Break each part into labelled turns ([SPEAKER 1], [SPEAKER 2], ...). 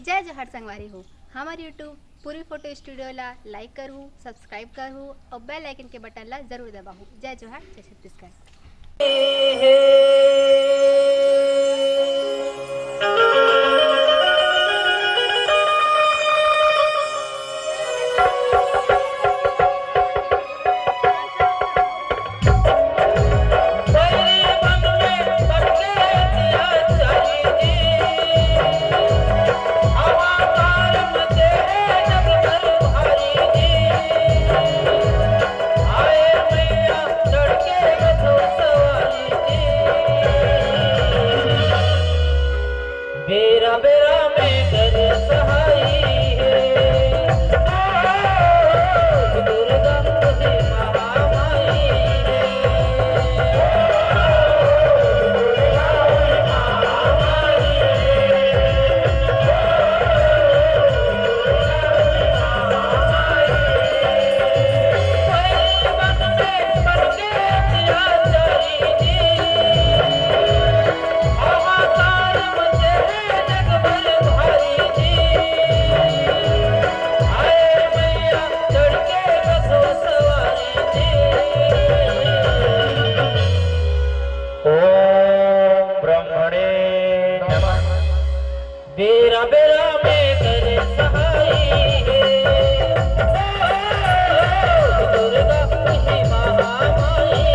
[SPEAKER 1] जय जोहार संगवारी हो। हमार यूट्यूब पूरी फोटो स्टूडियो ला लाइक करूँ, सब्सक्राइब करूँ और बेल आइकन के बटन ला जरूर दबाऊँ। जय जोहार, जय छत्तीसगढ़।
[SPEAKER 2] बेरा बेरा में कर सहाई है दुर्गा तुझे महामाई बेरा बेरा में कर सहाई है दुर्गा तुझे महामाई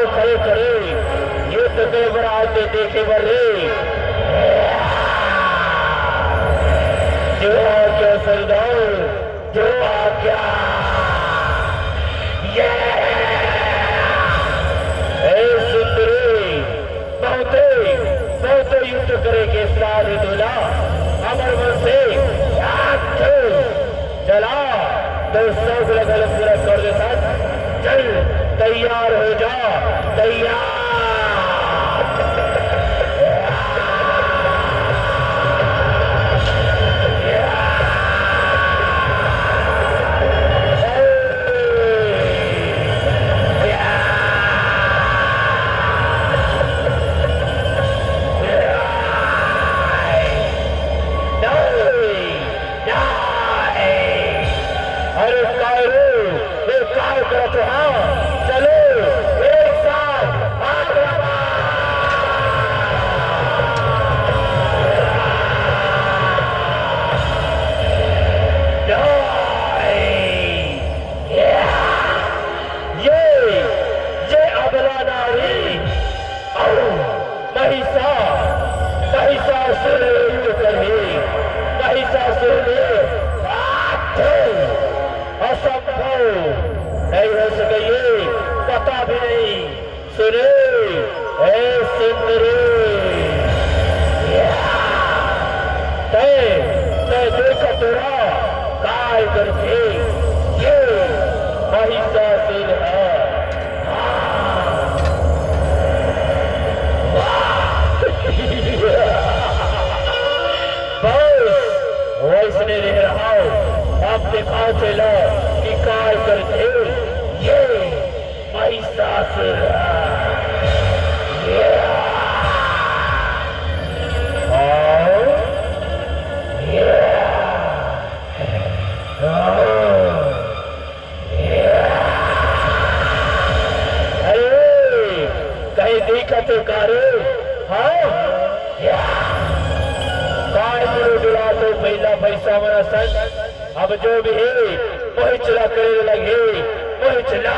[SPEAKER 3] आओ खड़े खड़े युद्ध के बराते देखे बरे जो आज्ञा सरदार जो आज्ञा ये सुंदरी बहुत युद्ध करे के साथ दूल्हा अमर मन से चला तो सब गलत गलत कर देता चल तैयार हो जा तैयार अब जो भी है वही चला करे लगे वही चला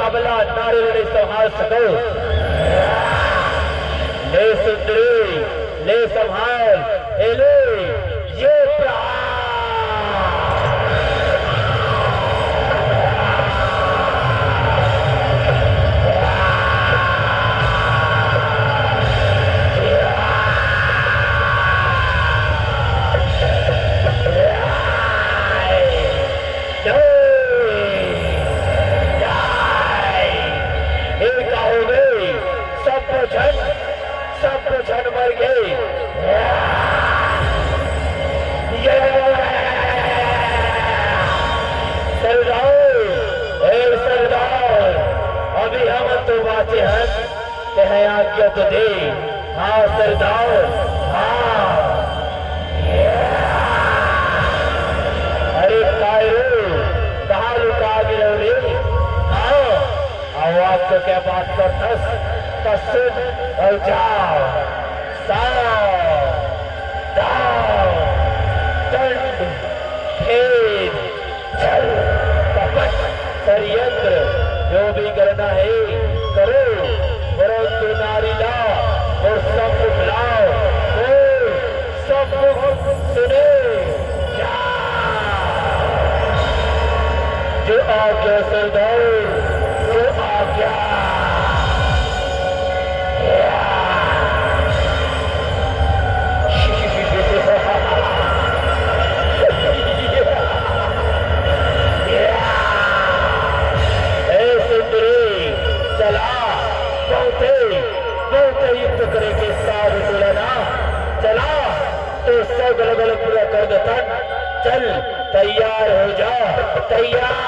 [SPEAKER 3] अबला नारे ने संभाल सको ले सुंदरी ले संभाल ले ये आज्ञा तो दे हाँ सरदार, हाँ। अरे काय रे, कहाँ लुका गिरो रे? आओ, आवाज तो क्या बात करतस? सुन और जाओ, दाओ, दंड, खेल, चल, कपट, षड्यंत्र, जो भी करना है करो, परंतु नारी लाओ और सम्मुख लाओ, सम्मुख सुने, जो आज्ञा सरदार, जो आज्ञा। युद्ध करे के साथ तुलना चला तो सब गल गल पूरा कर देता। चल तैयार हो जा, तैयार।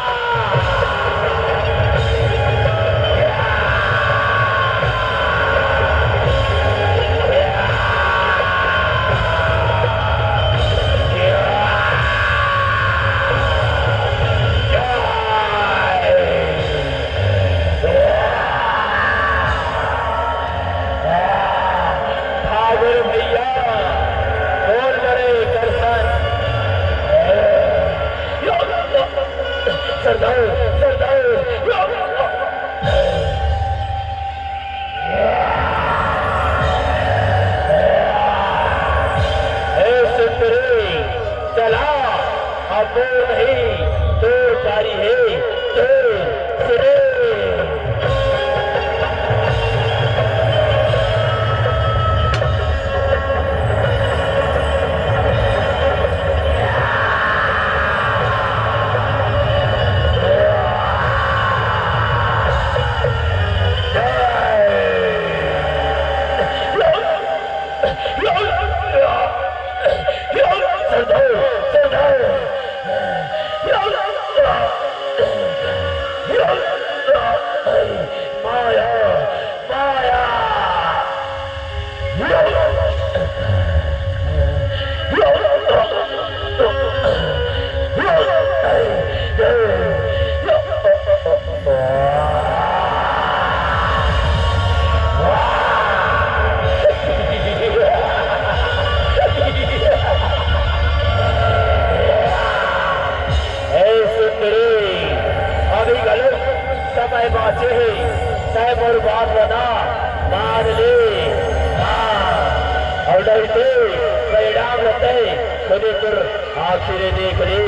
[SPEAKER 3] आखिर देख ले,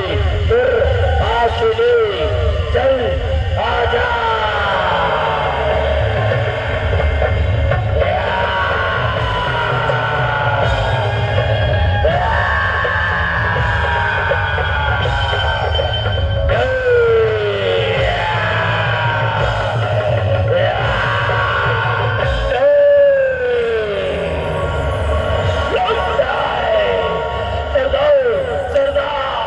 [SPEAKER 3] फिर आखिर चल आजा। सरदार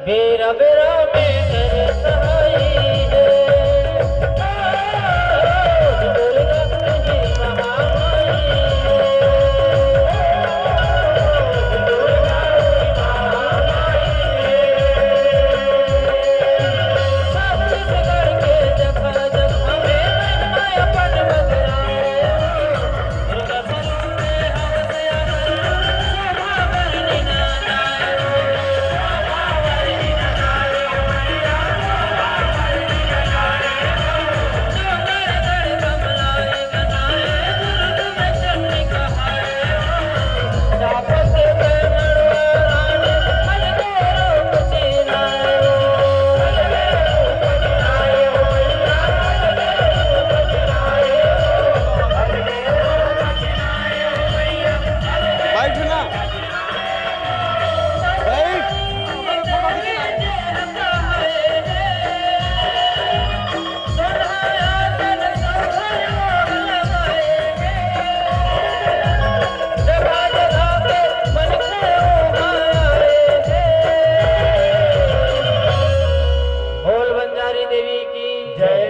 [SPEAKER 2] बेरा बेरा में कर सहाई है दुर्गा तुझी महामाई छत्तीसगढ़ के जगह जगह में महिमा अपन बतराए दुर्गा स्वरूप में हमसे अमर शोभा बरनी ना जाए
[SPEAKER 4] बैठना बैठ
[SPEAKER 2] बोल बंजारी देवी की जय।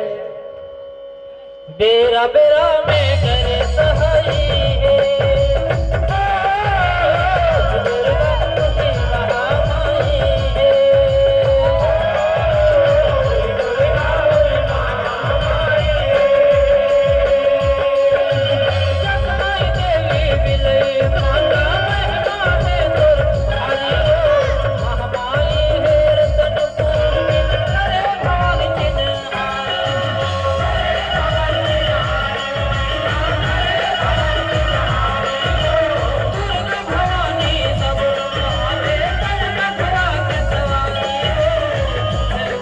[SPEAKER 2] बेरा बेरा में करे सहाई है दुर्गा तुझी महामाई है जगमाई देवी विलय माता महिमा है तोर भारी महामाई है रतनपुर में करे भाग चिन्ह दुर्गा भवानी सब आवे कर रखवा के सवारी हो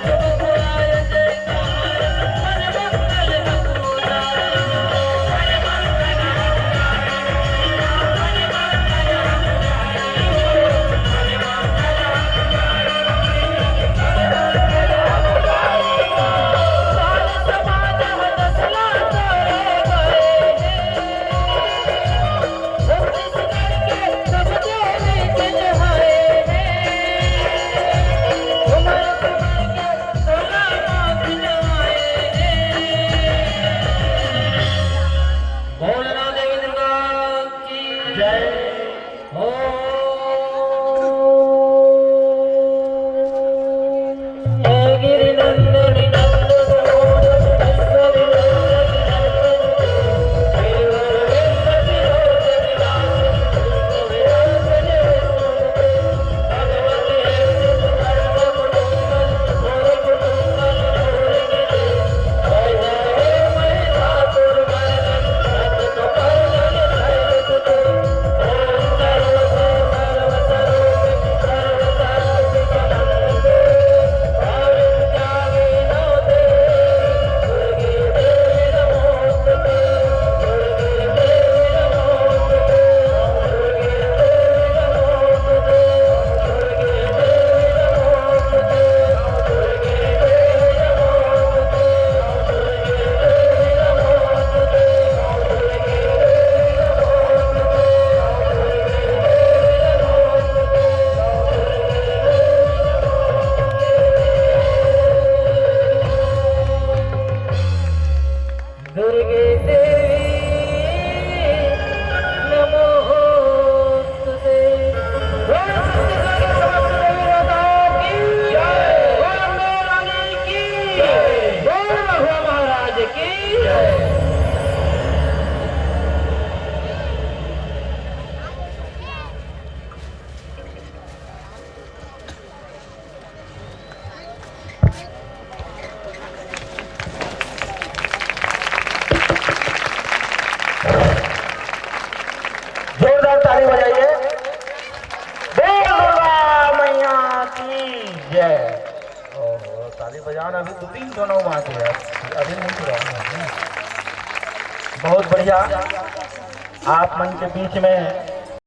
[SPEAKER 2] जब बुलाए जयकार मन मंगल हपूरा साल समाज हदसला तोरे गए छत्तीसगढ़ के सब देवी चिन्हाए उमर कुमर के 16 माँ चिन्हाए बोलना देवी दुर्गा की जय। गिरि नंदनी नंदन दुर्गे देवी नमोस्तुते। बोल छत्तीसगढ़ के समस्त देवी देवताओं की जय। बोल अम्बे रानी की जय। बोल महुआ महाराज की जय।
[SPEAKER 3] जोरदार ताली बजाइए। बोल दुर्गा मैया की जय। ओहो, ताली बजाना अभी 2-3 दोनों बात है, अभी नहीं पूरा। बहुत बढ़िया। आप मन के बीच में